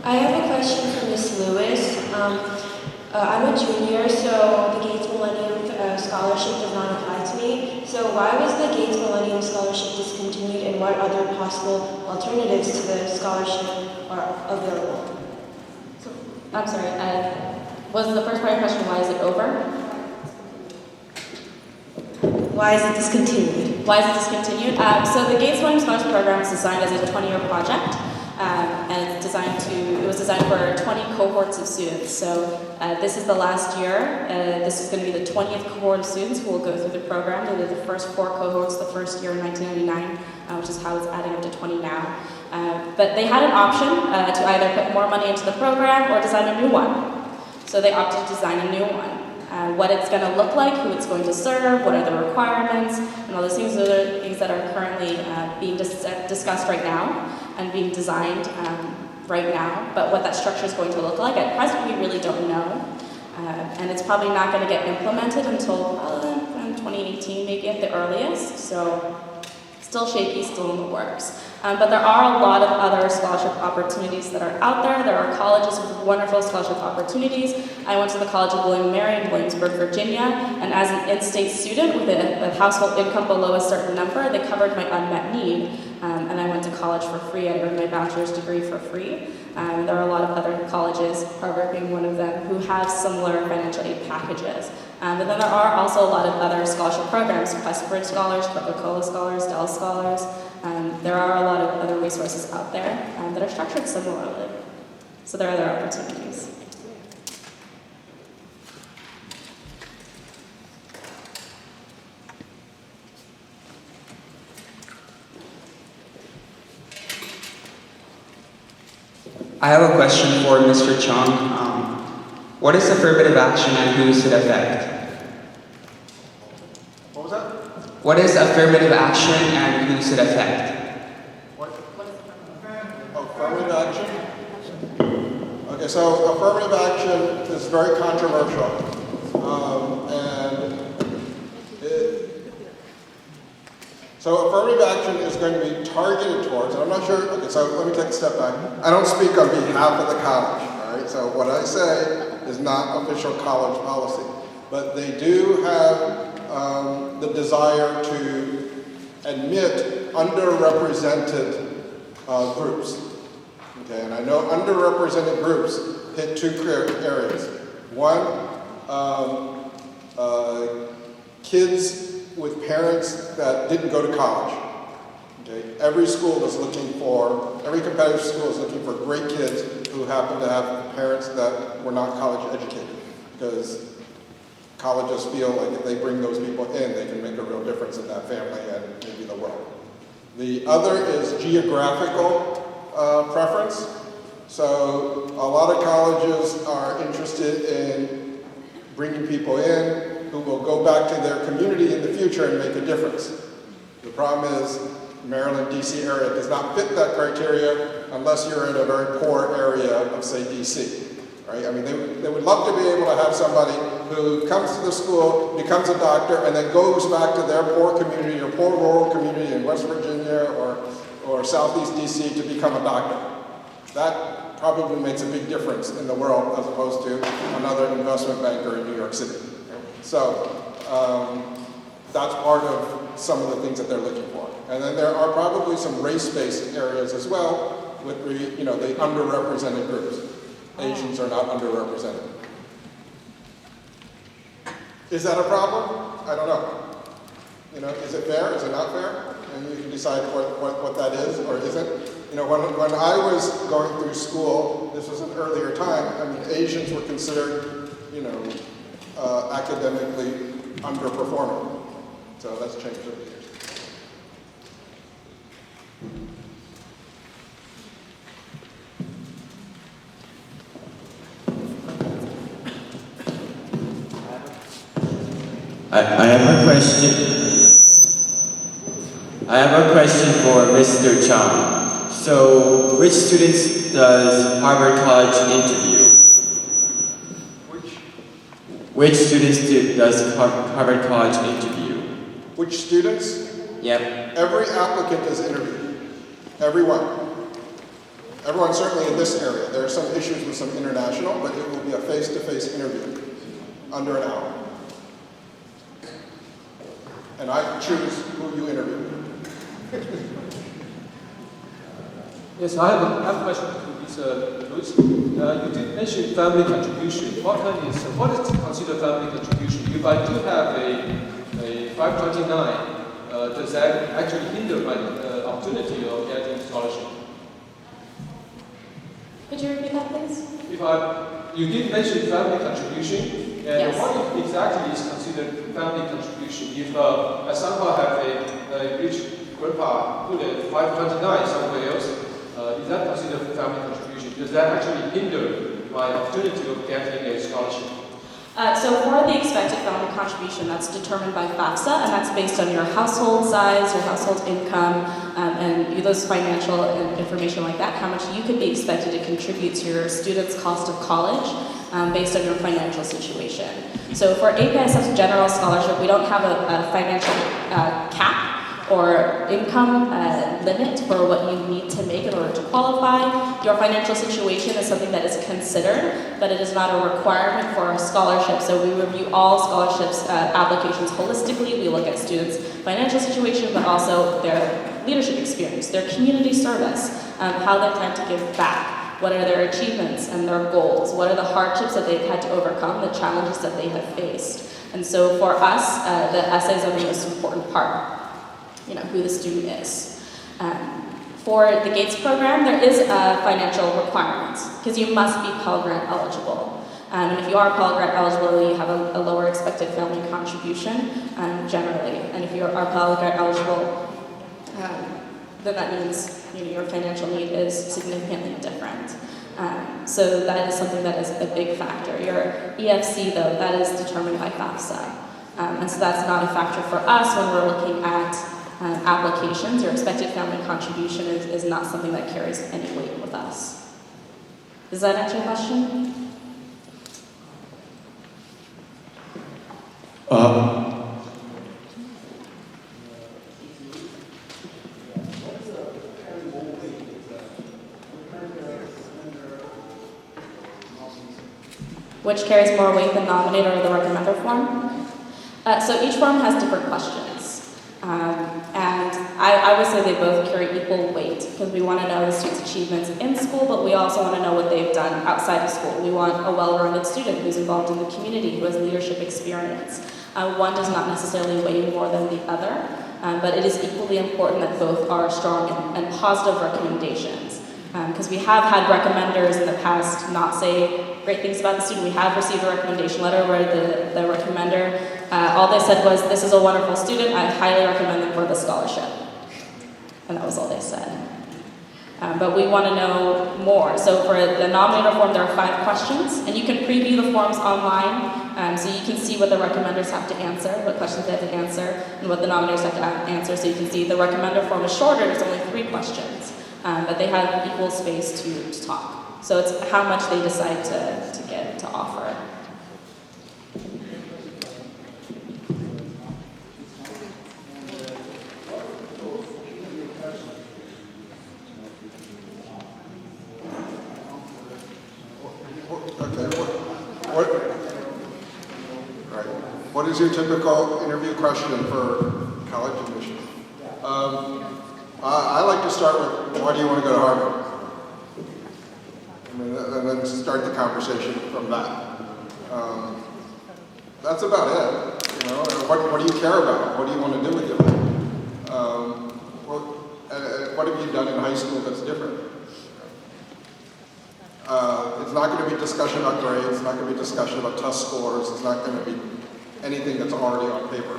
I have a question for Ms. Lewis. I'm a junior, so the Gates Millennium Scholarship does not apply to me. So why was the Gates Millennium Scholarship discontinued, and what other possible alternatives to the scholarship are available? I'm sorry, was the first part of your question, why is it over? Why is it discontinued? Why is it discontinued? So the Gates Millennium Scholarship Program is designed as a 20-year project, and it was designed for 20 cohorts of students. So this is the last year. This is going to be the 20th cohort of students who will go through the program. They did the first 4 cohorts the first year in 1999, which is how it's adding up to 20 now. But they had an option to either put more money into the program or design a new one. So they opted to design a new one. What it's going to look like, who it's going to serve, what are the requirements, and all those things are the things that are currently being discussed right now and being designed right now. But what that structure is going to look like, at present we really don't know. And it's probably not going to get implemented until 2018 maybe at the earliest. So still shaky, still in the works. But there are a lot of other scholarship opportunities that are out there. There are colleges with wonderful scholarship opportunities. I went to the College of William & Mary in Williamsburg, Virginia, and as an in-state student with a household income below a certain number, they covered my unmet need, and I went to college for free. I earned my bachelor's degree for free. There are a lot of other colleges, Harvard being one of them, who have similar financial aid packages. But then there are also a lot of other scholarship programs, Questbridge Scholars, Coca-Cola Scholars, Dell Scholars. There are a lot of other resources out there that are structured similarly. So there are other opportunities. I have a question for Mr. Chung. What is affirmative action and who does it affect? What was that? What is affirmative action and who does it affect? What is affirmative action? Okay, so affirmative action is very controversial. So affirmative action is going to be targeted towards, and I'm not sure, okay, so let me take a step back. I don't speak on behalf of the college, all right? So what I say is not official college policy, but they do have the desire to admit underrepresented groups. Okay, and I know underrepresented groups hit 2 areas. One, kids with parents that didn't go to college. Okay, every competitive school is looking for great kids who happen to have parents that were not college educated, because colleges feel like if they bring those people in, they can make a real difference in that family and maybe the world. The other is geographical preference. So a lot of colleges are interested in bringing people in who will go back to their community in the future and make a difference. The problem is Maryland, DC area does not fit that criteria unless you're in a very poor area of, say, DC. Right? I mean, they would love to be able to have somebody who comes to the school, becomes a doctor, and then goes back to their poor community or poor rural community in West Virginia or Southeast DC to become a doctor. That probably makes a big difference in the world as opposed to another investment banker in New York City. So that's part of some of the things that they're looking for. And then there are probably some race-based areas as well with the underrepresented groups. Asians are not underrepresented. Is that a problem? I don't know. Is it fair? Is it not fair? And you can decide what that is or isn't. When I was going through school, this was an earlier time, Asians were considered, academically underperforming. So that's changed over the years. I have a question for Mr. Chung. So, which students does Harvard College interview? Which students does Harvard College interview? Which students? Yep. Every applicant is interviewed. Everyone. Everyone certainly in this area. There are some issues with some international, but it will be a face-to-face interview under an hour. And I choose who you interview. Yes, I have a question to Mr. Lewis. You did mention family contribution. What is considered family contribution? If I do have a 529, does that actually hinder my opportunity of getting scholarship? Could you repeat that, please? You did mention family contribution, and Yes. what exactly is considered family contribution? If I somehow have a rich grandpa put a 529 somewhere else, is that considered family contribution? Does that actually hinder my opportunity of getting a scholarship? So for the expected family contribution, that's determined by FAFSA, and that's based on your household size, your household income, and those financial information like that, how much you could be expected to contribute to your student's cost of college based on your financial situation. So for APSF's general scholarship, we don't have a financial cap or income limit for what you need to make in order to qualify. Your financial situation is something that is considered, but it is not a requirement for a scholarship. So we review all scholarships applications holistically. We look at students' financial situation, but also their leadership experience, their community service, how they plan to give back, what are their achievements and their goals, what are the hardships that they've had to overcome, the challenges that they have faced. And so for us, the essays are the most important part. Who the student is. For the GATES program, there is a financial requirement because you must be Pell Grant eligible. And if you are Pell Grant eligible, you have a lower expected family contribution generally. And if you are Pell Grant eligible, then that means your financial need is significantly different. So that is something that is a big factor. Your EFC, though, that is determined by FAFSA. And so that's not a factor for us when we're looking at applications. Your expected family contribution is not something that carries any weight with us. Does that answer your question? Which carries more weight, the nominator or the recommender form? So each form has different questions. And I would say they both carry equal weight because we want to know the student's achievements in school, but we also want to know what they've done outside of school. We want a well-rounded student who's involved in the community, who has leadership experience. One does not necessarily weigh more than the other, but it is equally important that both are strong and positive recommendations. Because we have had recommenders in the past not say great things about the student. We have received a recommendation letter where the recommender, all they said was, "This is a wonderful student, I highly recommend them for the scholarship." And that was all they said. But we want to know more. So for the nominator form, there are 5 questions, and you can preview the forms online, so you can see what the recommenders have to answer, what questions they have to answer, and what the nominators have to answer. So you can see the recommender form is shorter, it's only 3 questions. But they have equal space to talk. So it's how much they decide to offer. What is your typical interview question for college admission? I like to start with, why do you want to go to Harvard? And then start the conversation from that. That's about it. What do you care about? What do you want to do with your life? What have you done in high school that's different? It's not going to be discussion about grades. It's not going to be discussion about test scores. It's not going to be anything that's already on paper.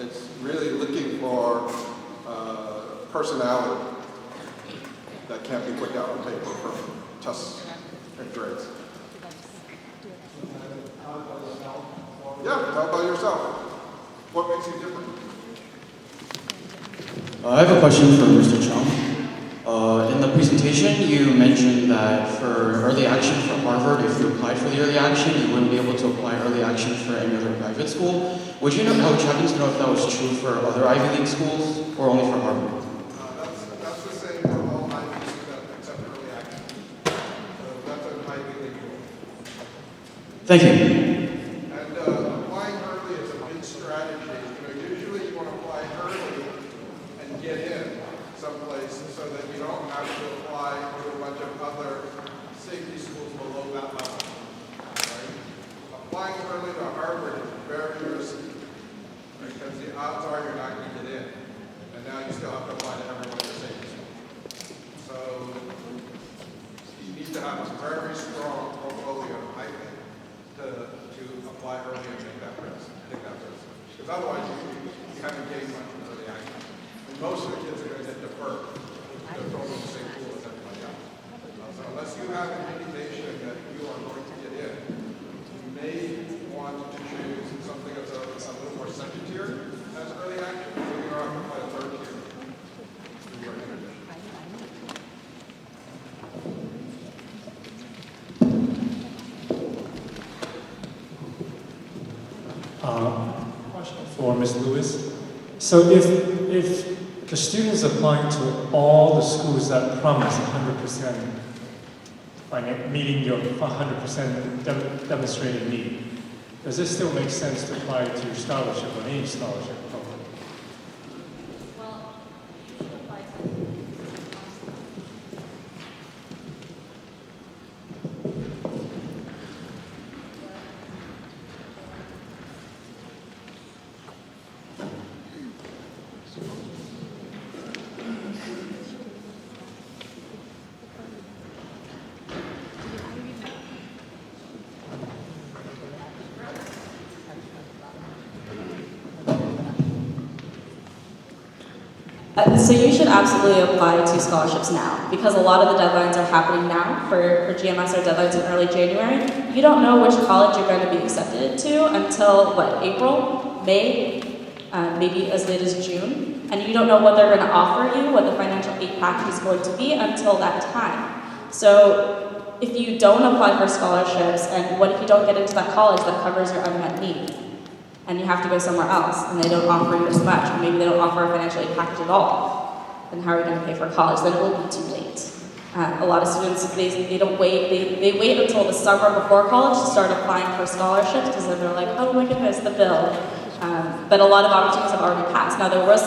It's really looking for personality that can't be put down on paper for tests and grades. Yeah, tell about yourself. What makes you different? I have a question for Mr. Chung. In the presentation, you mentioned that for early action for Harvard, if you applied for the early action, you wouldn't be able to apply early action for any other private school. Would you happen to know if that was true for other Ivy League schools or only for Harvard? That's the same for all Ivy Leagues except early action. Thank you. And applying early is a big strategy. Usually you want to apply early and get in someplace so that you don't have to apply to a bunch of other safety schools below that level. Right? Applying early to Harvard is very risky, right? Because the odds are you're not going to get in. And now you still have to apply to every one of the safety schools. So you need to have a very strong portfolio, I think, to apply early and take that risk. Because otherwise you haven't gained much from early action. And most of the kids are going to get deferred. They're thrown in the same pool as everybody else. So unless you have an indication that you are going to get in, you may want to choose something that's a little more second tier as early action, so you don't have to apply a third tier. Question for Ms. Lewis. So if the students applying to all the schools that promise 100% meeting your 100% demonstrated need, does it still make sense to apply to scholarship or any scholarship program? Well, you should apply to So you should absolutely apply to scholarships now, because a lot of the deadlines are happening now. For GMS, our deadlines in early January. You don't know which college you're going to be accepted to until, what, April, May, maybe as late as June. And you don't know what they're going to offer you, what the financial aid package is going to be until that time. So if you don't apply for scholarships, and what if you don't get into that college that covers your unmet need? And you have to go somewhere else, and they don't offer you as much, or maybe they don't offer a financial aid package at all, then how are you going to pay for college? Then it will be too late. A lot of students, they don't wait, they wait until the summer before college to start applying for scholarships, because then they're like, oh my goodness, the bill. But a lot of opportunities have already passed. Now there will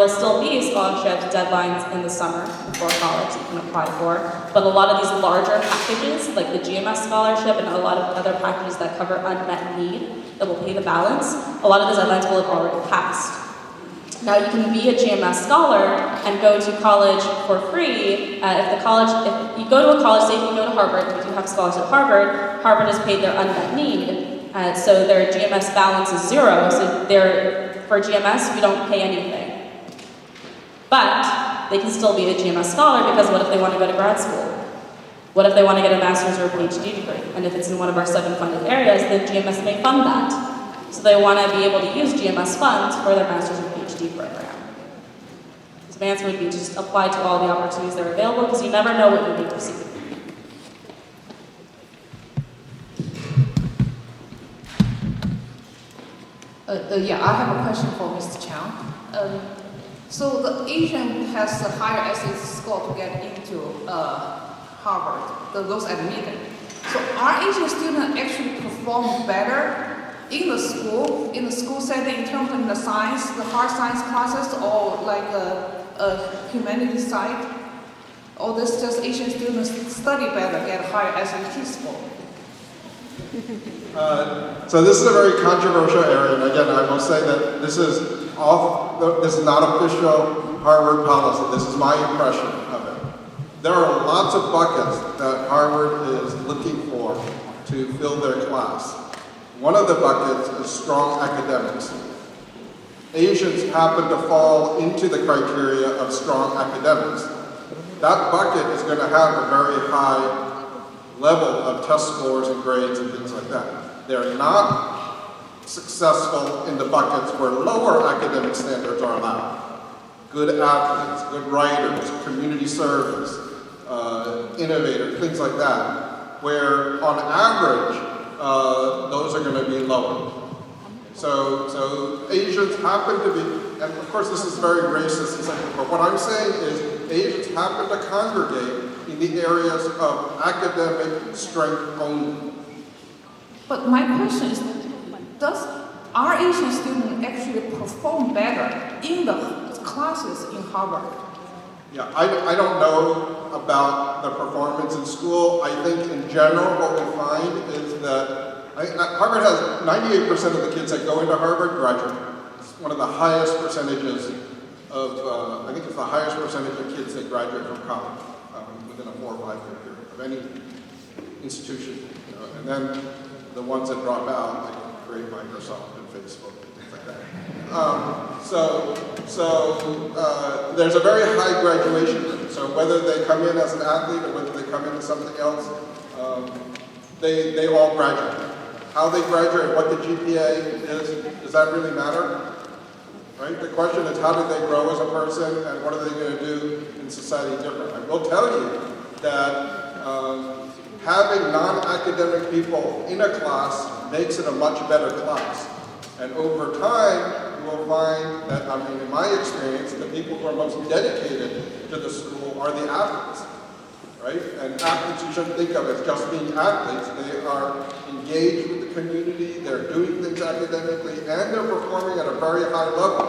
still be scholarship deadlines in the summer before college you can apply for, but a lot of these larger packages, like the GMS scholarship and a lot of other packages that cover unmet need, that will pay the balance, a lot of the deadlines will have already passed. Now you can be a GMS scholar and go to college for free. If you go to a college, say if you go to Harvard, we do have scholars at Harvard, Harvard has paid their unmet need. So their GMS balance is zero, so for GMS, we don't pay anything. But they can still be a GMS scholar, because what if they want to go to grad school? What if they want to get a master's or a PhD degree? And if it's in one of our 7 funded areas, then GMS may fund that. So they want to be able to use GMS funds for their master's or PhD program. So my answer would be just apply to all the opportunities that are available, because you never know what you'll be receiving. Yeah, I have a question for Mr. Chang. So the Asian has a higher SAT score to get into Harvard, those admitted. So are Asian students actually perform better in the school setting in terms of the science, the hard science classes, or like a humanities side? Or this just Asian students study better, get a higher SAT score? So this is a very controversial area, and again, I will say that this is not official Harvard policy. This is my impression of it. There are lots of buckets that Harvard is looking for to fill their class. One of the buckets is strong academics. Asians happen to fall into the criteria of strong academics. That bucket is going to have a very high level of test scores and grades and things like that. They're not successful in the buckets where lower academic standards are allowed. Good athletes, good writers, community service, innovators, things like that, where on average, those are going to be lower. So Asians happen to be, and of course this is very racist and something, but what I'm saying is Asians happen to congregate in the areas of academic strength only. But my question is, are Asian students actually perform better in the classes in Harvard? Yeah, I don't know about the performance in school. I think in general what we find is that Harvard has 98% of the kids that go into Harvard graduate. It's one of the highest percentages of, I think it's the highest percentage of kids that graduate from college within a 4 or 5 year period of any institution. You know, and then the ones that drop out, like great Microsoft and Facebook and things like that. There's a very high graduation rate. So whether they come in as an athlete or whether they come in as something else, they all graduate. How they graduate, what the GPA is, does that really matter? Right? The question is, how did they grow as a person and what are they going to do in society different? I will tell you that having non-academic people in a class makes it a much better class. And over time, you will find that, I mean, in my experience, the people who are most dedicated to the school are the athletes, right? And athletes you shouldn't think of as just being athletes. They are engaged with the community, they're doing things academically, and they're performing at a very high level,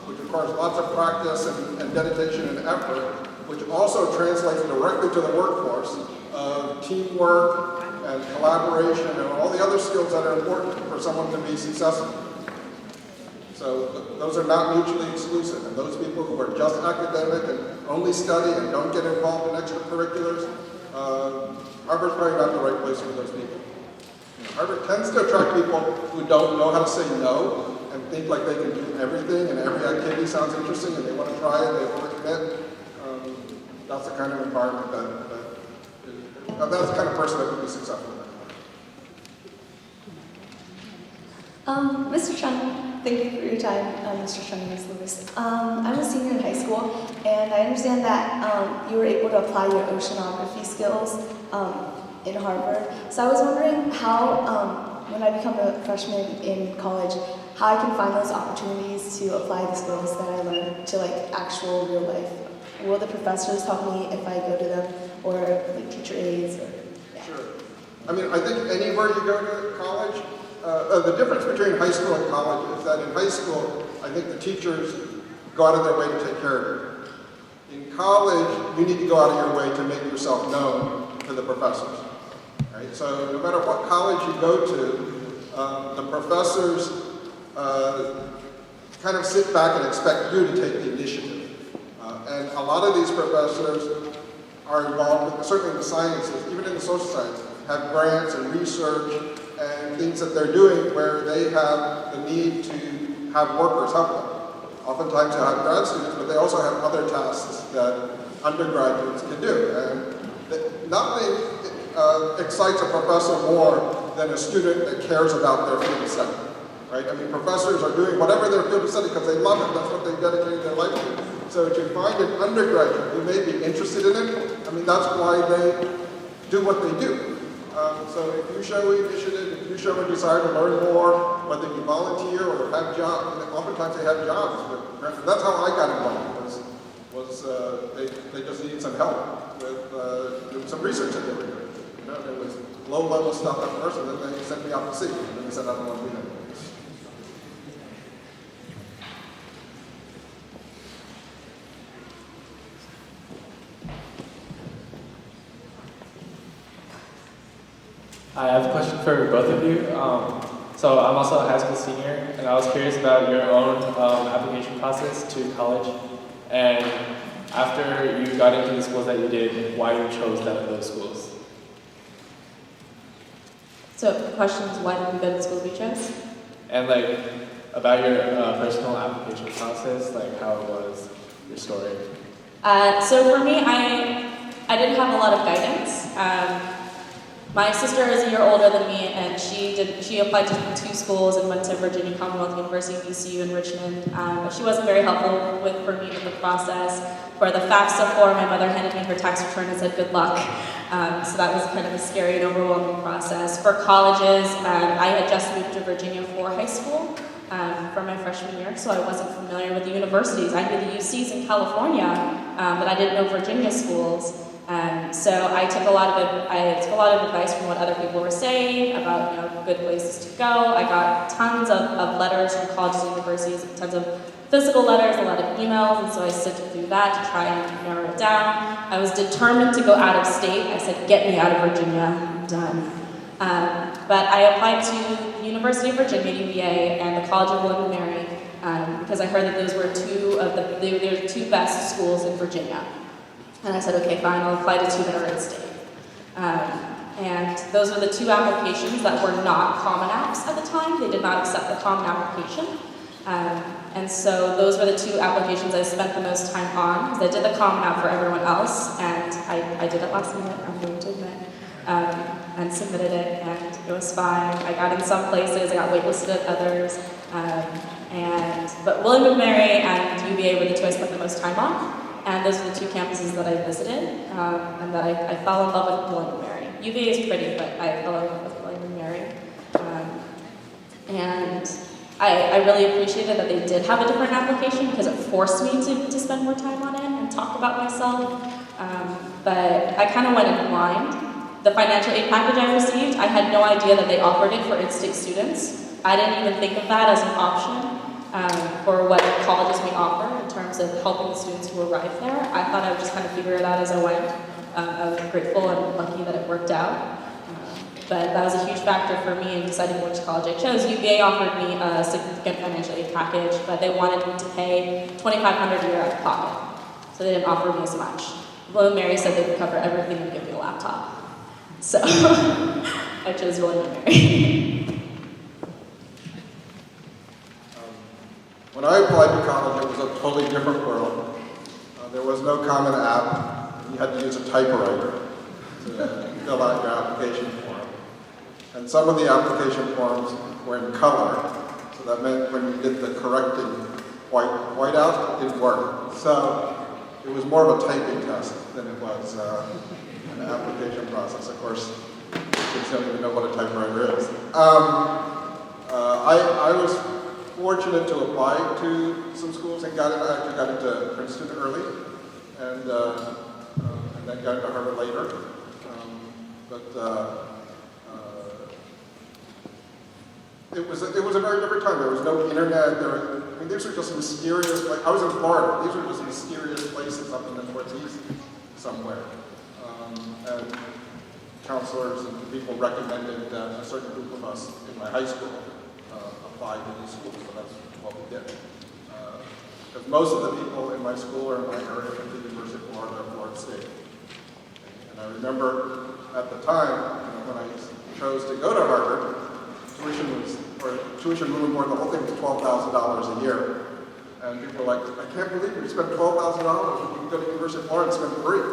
which requires lots of practice and dedication and effort, which also translates directly to the workforce of teamwork and collaboration and all the other skills that are important for someone to be successful. So those are not mutually exclusive. And those people who are just academic and only study and don't get involved in extracurriculars, Harvard's probably not the right place for those people. You know, Harvard tends to attract people who don't know how to say no and think like they can do everything and every activity sounds interesting and they want to try it, they want to commit. That's the kind of environment that's the kind of person that would be successful. Mr. Chung, thank you for your time, Mr. Chung and Ms. Lewis. I'm a senior in high school, and I understand that you were able to apply your oceanography skills in Harvard. So I was wondering how, when I become a freshman in college, how I can find those opportunities to apply the skills that I learned to like actual real life. Will the professors help me if I go to them, or like teacher aides? Or, yeah. Sure. I mean, I think anywhere you go to college, the difference between high school and college is that in high school, I think the teachers go out of their way to take care of you. In college, you need to go out of your way to make yourself known to the professors. Right? So no matter what college you go to, the professors kind of sit back and expect you to take the initiative. And a lot of these professors are involved, certainly in the sciences, even in the social sciences, have grants and research and things that they're doing where they have the need to have workers help them. Oftentimes they have grad students, but they also have other tasks that undergraduates can do. And nothing excites a professor more than a student that cares about their field of study. Right? I mean, professors are doing whatever their field of study because they love it. That's what they've dedicated their life to. So to find an undergraduate who may be interested in it, I mean, that's why they do what they do. So if you show initiative, if you show a desire to learn more, whether you volunteer or have jobs, oftentimes they have jobs. But that's how I got involved. They just needed some help with doing some research that they were doing. You know, there was low-level stuff at first, and then they sent me out to sea, and then they said I don't want to be there. I have a question for both of you. So I'm also a high school senior, and I was curious about your own application process to college. And after you got into the schools that you did, why you chose those schools? So the question is, why did we go to the schools we chose? And like about your personal application process, like how it was, your story. So for me, I didn't have a lot of guidance. My sister is a year older than me, and she applied to 2 schools and went to Virginia Commonwealth University, VCU in Richmond. But she wasn't very helpful for me with the process. For the FAFSA form, my mother handed me her tax return and said, good luck. So that was kind of a scary and overwhelming process. For colleges, I had just moved to Virginia for high school. for my freshman year, so I wasn't familiar with the universities. I knew the UCs in California, but I didn't know Virginia schools. So I took a lot of advice from what other people were saying about good places to go. I got tons of letters from colleges and universities, tons of physical letters, a lot of emails, and so I sifted through that to try and narrow it down. I was determined to go out of state. I said, get me out of Virginia, I'm done. But I applied to the University of Virginia, UVA, and the College of William and Mary, because I heard that those were the two best schools in Virginia. And I said, okay, fine, I'll apply to two that are in state. And those were the two applications that were not Common Apps at the time. They did not accept the Common Application. And so those were the two applications I spent the most time on, because I did the Common App for everyone else, and I did it last minute, I'm going to admit, and submitted it, and it was fine. I got in some places, I got waitlisted at others, but William and Mary and UVA were the two I spent the most time on. And those are the two campuses that I visited, and that I fell in love with William and Mary. UVA is pretty, but I fell in love with William and Mary. And I really appreciated that they did have a different application because it forced me to spend more time on it and talk about myself. But I kind of went in blind. The financial aid package I received, I had no idea that they offered it for in-state students. I didn't even think of that as an option. For what colleges may offer in terms of helping the students who arrive there. I thought I would just kind of figure it out as I went. I was grateful and lucky that it worked out. But that was a huge factor for me in deciding which college I chose. UVA offered me a significant financial aid package, but they wanted me to pay $2,500 a year out of pocket. So they didn't offer me as much. William and Mary said they would cover everything and give me a laptop. So I chose William and Mary. When I applied to college, it was a totally different world. There was no Common App. You had to use a typewriter to fill out your application form. And some of the application forms were in color, so that meant when you did the correcting whiteout, it didn't work. So it was more of a typing test than it was an application process. Of course, kids don't even know what a typewriter is. I was fortunate to apply to some schools and I actually got into Princeton early and then got into Harvard later. It was a very different time. There was no internet. These were just mysterious. I was in Florida. These were just mysterious places up in the Northeast somewhere. And counselors and people recommended that a certain group of us in my high school apply to these schools, so that's what we did. Because most of the people in my school or in my area went to the University of Florida or Florida State. And I remember at the time, when I chose to go to Harvard, tuition room and board, the whole thing was $12,000 a year. And people were like, I can't believe we spent $12,000. We can go to the University of Florida and spend free.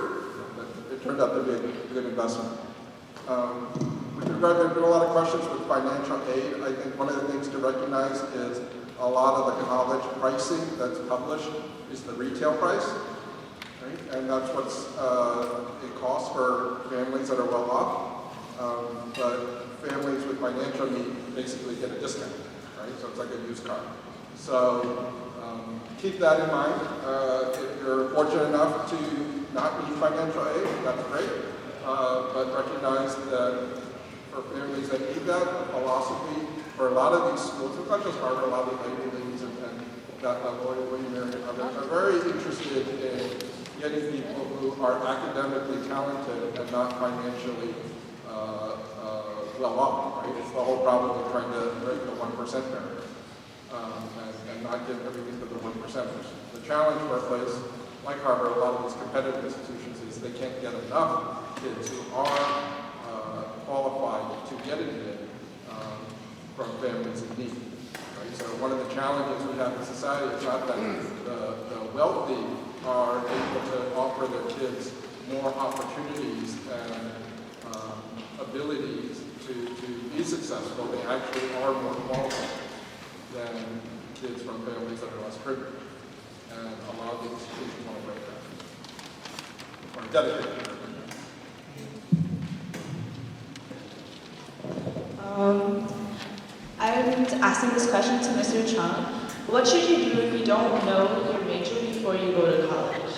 But it turned out to be a good investment. With regard, there have been a lot of questions with financial aid. I think one of the things to recognize is a lot of the college pricing that's published is the retail price, right? And that's what's it costs for families that are well off. But families with financial need basically get a discount, right? So it's like a used car. So keep that in mind. If you're fortunate enough to not need financial aid, that's great. But recognize that for families that need that, the philosophy for a lot of these schools, it's not just Harvard, a lot of Ivy Leagues and that level, William and Mary and others, are very interested in getting people who are academically talented and not financially well off, right? It's the whole problem of trying to break the 1% barrier and not give everything to the 1%ers. The challenge for a place like Harvard, a lot of these competitive institutions, is they can't get enough kids who are qualified to get it in from families in need. Right? So one of the challenges we have in society is not that the wealthy are able to offer their kids more opportunities and abilities to be successful. They actually are more qualified than kids from families that are less privileged. And a lot of the institutions want to break that. Or dedicate to that. I been asking this question to Mr. Chung. What should you do if you don't know your major before you go to college?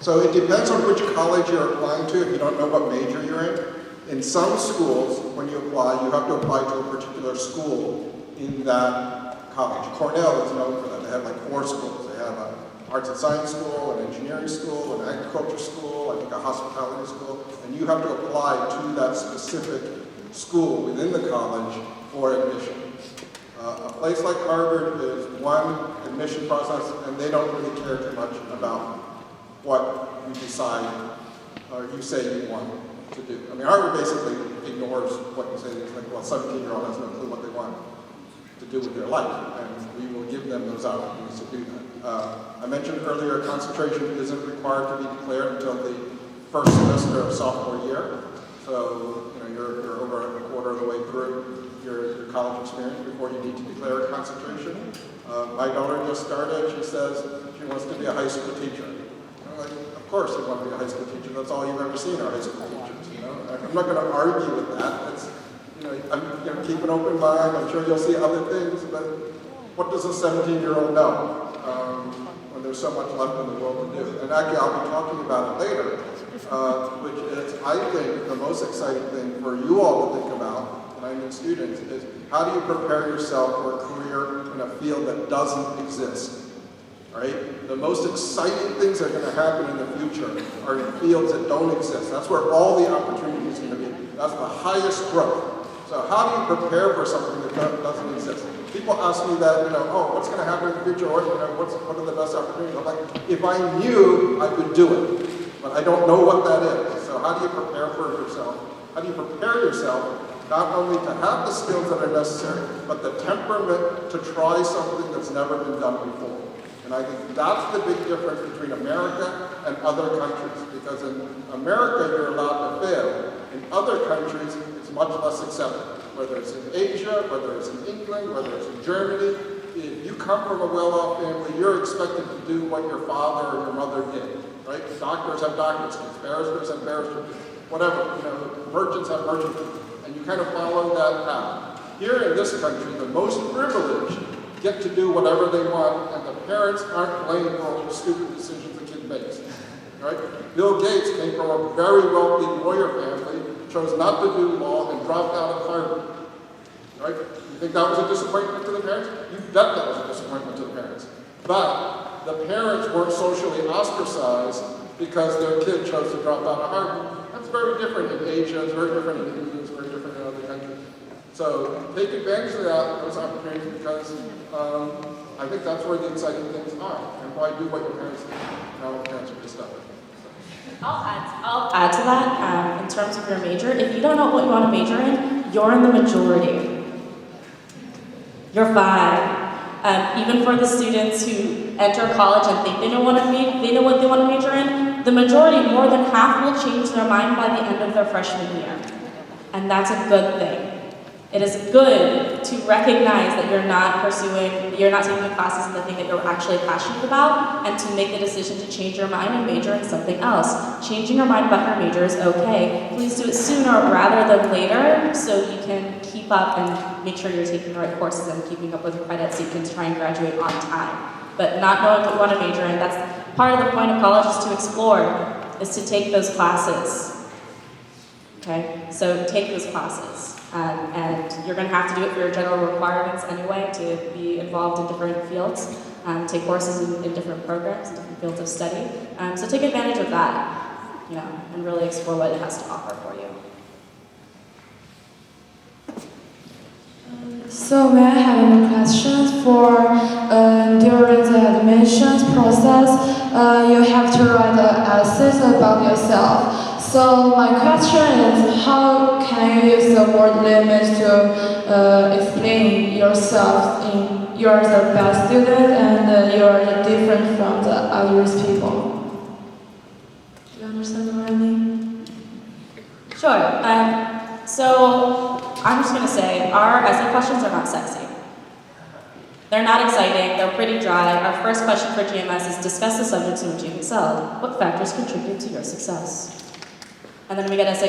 So it depends on which college you're applying to if you don't know what major you're in. In some schools, when you apply, you have to apply to a particular school in that college. Cornell is known for that. They have like 4 schools. They have an arts and science school, an engineering school, an agriculture school, I think a hospitality school, and you have to apply to that specific school within the college for admission. A place like Harvard is one admission process, and they don't really care too much about what you decide or you say you want to do. I mean, Harvard basically ignores what you say. It's like, well, a 17-year-old has no clue what they want to do with their life, and we will give them those opportunities to do that. I mentioned earlier, concentration isn't required to be declared until the first semester of sophomore year. So, you're over a quarter of the way through your college experience before you need to declare a concentration. My daughter just started. She says she wants to be a high school teacher. I'm like, of course you want to be a high school teacher. That's all you've ever seen are high school teachers. I'm not going to argue with that. It's, I'm keep an open mind. I'm sure you'll see other things, but what does a 17-year-old know when there's so much left in the world to do? And actually, I'll be talking about it later, which is, I think, the most exciting thing for you all to think about, and I mean students, is how do you prepare yourself for a career in a field that doesn't exist? Right? The most exciting things that are going to happen in the future are in fields that don't exist. That's where all the opportunity is going to be. That's the highest growth. So how do you prepare for something that doesn't exist? People ask me that, what's going to happen in the future? What are the best opportunities? I'm like, if I knew, I would do it. But I don't know what that is. So how do you prepare for yourself? How do you prepare yourself not only to have the skills that are necessary, but the temperament to try something that's never been done before? And I think that's the big difference between America and other countries. Because in America, you're allowed to fail. In other countries, it's much less accepted. Whether it's in Asia, whether it's in England, whether it's in Germany, if you come from a well-off family, you're expected to do what your father or your mother did. Right? Doctors have doctors' kids, barristers have barristers' kids, whatever. Merchants have merchant kids. And you kind of follow that path. Here in this country, the most privileged get to do whatever they want, and the parents aren't blamed for all the stupid decisions the kid makes. Right? Bill Gates came from a very wealthy lawyer family, chose not to do law, and dropped out of Harvard. Right? You think that was a disappointment to the parents? You bet that was a disappointment to the parents. But the parents weren't socially ostracized because their kid chose to drop out of Harvard. That's very different in Asia, it's very different in India, it's very different in other countries. So take advantage of those opportunities because I think that's where the exciting things are. And why do what your parents do? Now parents are just stubborn. I'll add to that in terms of your major. If you don't know what you want to major in, you're in the majority. You're fine. Even for the students who enter college and think they know what they want to major in, the majority, more than half, will change their mind by the end of their freshman year. And that's a good thing. It is good to recognize that you're not taking classes in the thing that you're actually passionate about, and to make the decision to change your mind and major in something else. Changing your mind about your major is okay. Please do it sooner rather than later so you can keep up and make sure you're taking the right courses and keeping up with credits so you can try and graduate on time. But not knowing what you want to major in, that's part of the point of college, is to explore, is to take those classes. Okay? So take those classes. And you're going to have to do it for your general requirements anyway to be involved in different fields, take courses in different programs, in different fields of study. So take advantage of that, and really explore what it has to offer for you. So may I have any questions for during the admissions process? You have to write an essay about yourself. So my question is, how can you use the word limit to explain yourself in you're the best student and you're different from the others people? Do you understand what I mean? Sure. So I'm just going to say our essay questions are not sexy. They're not exciting, they're pretty dry. Our first question for GMS is discuss the subjects in which you excelled. What factors contribute to your success? And then we get essay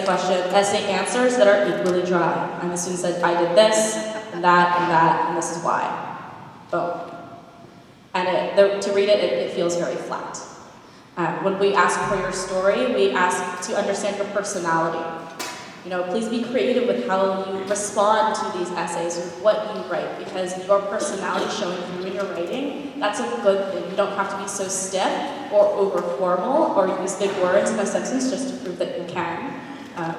answers that are equally dry. And the student said, I did this, and that, and this is why. Boom. And to read it, it feels very flat. When we ask for your story, we ask to understand your personality. You know, please be creative with how you respond to these essays, with what you write, because your personality showing through in your writing, that's a good thing. You don't have to be so stiff or over formal or use big words in a sentence just to prove that you can.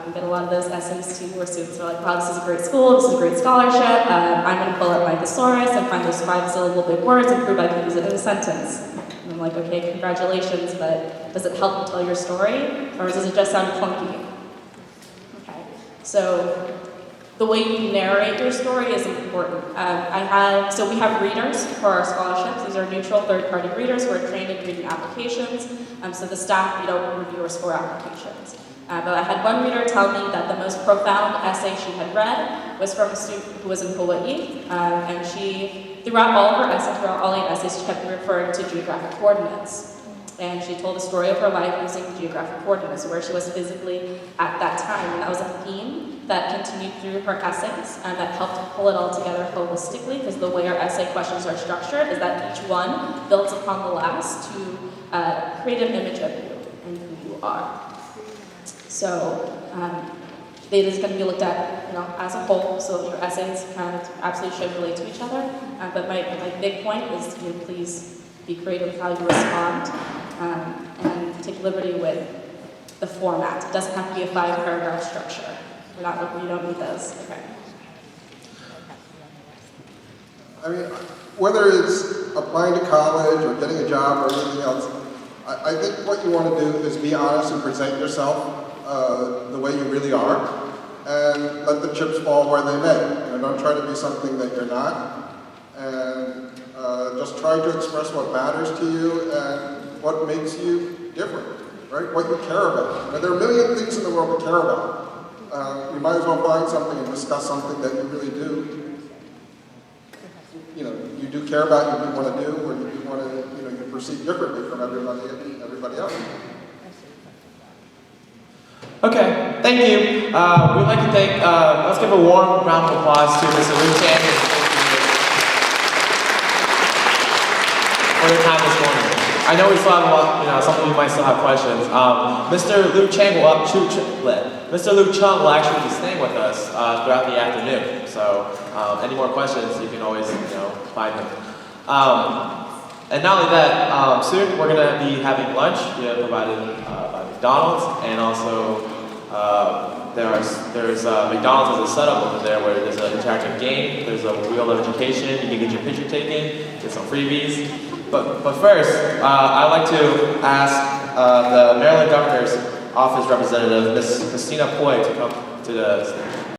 We get a lot of those essays too where students are like, wow, this is a great school, this is a great scholarship, I'm going to pull up my thesaurus and find those 5 syllable big words and prove I can use it in a sentence. And I'm like, okay, congratulations, but does it help tell your story, or does it just sound clunky? So the way you narrate your story is important. So we have readers for our scholarships. These are neutral third-party readers who are trained in reading applications. So the staff, we don't review or score applications. But I had one reader tell me that the most profound essay she had read was from a student who was in Hawaii. And she, throughout all all 8 essays, she kept referring to geographic coordinates. And she told the story of her life using geographic coordinates, where she was physically at that time. And that was a theme that continued through her essays and that helped pull it all together holistically, because the way our essay questions are structured is that each one builds upon the last to create an image of you and who you are. So data is going to be looked at, as a whole, so your essays absolutely should relate to each other. But my big point is to please be creative with how you respond, and take liberty with the format. It doesn't have to be a 5-paragraph structure. You don't need those. Okay. I mean, whether it's applying to college or getting a job or anything else, I think what you want to do is be honest and present yourself the way you really are, and let the chips fall where they may. Don't try to be something that you're not, and just try to express what matters to you and what makes you different, right? What you care about. There are a million things in the world to care about. You might as well find something and discuss something that you really do. You do care about, you do want to do, or you do want to, you perceive differently from everybody else. Okay, thank you. We'd like to thank, let's give a warm round of applause to Mr. Liu Chang for your time this morning. I know we still have a lot, some of you might still have questions. Mr. Liu Chung will actually be staying with us throughout the afternoon. So any more questions, you can always, find them. And not only that, soon we're going to be having lunch provided by McDonald's, and also there's McDonald's as a setup over there where there's an interactive game, there's a wheel of education, you can get your picture taken, get some freebies. But first, I'd like to ask the Maryland Governor's Office representative, Ms. Christina Poi, to come to the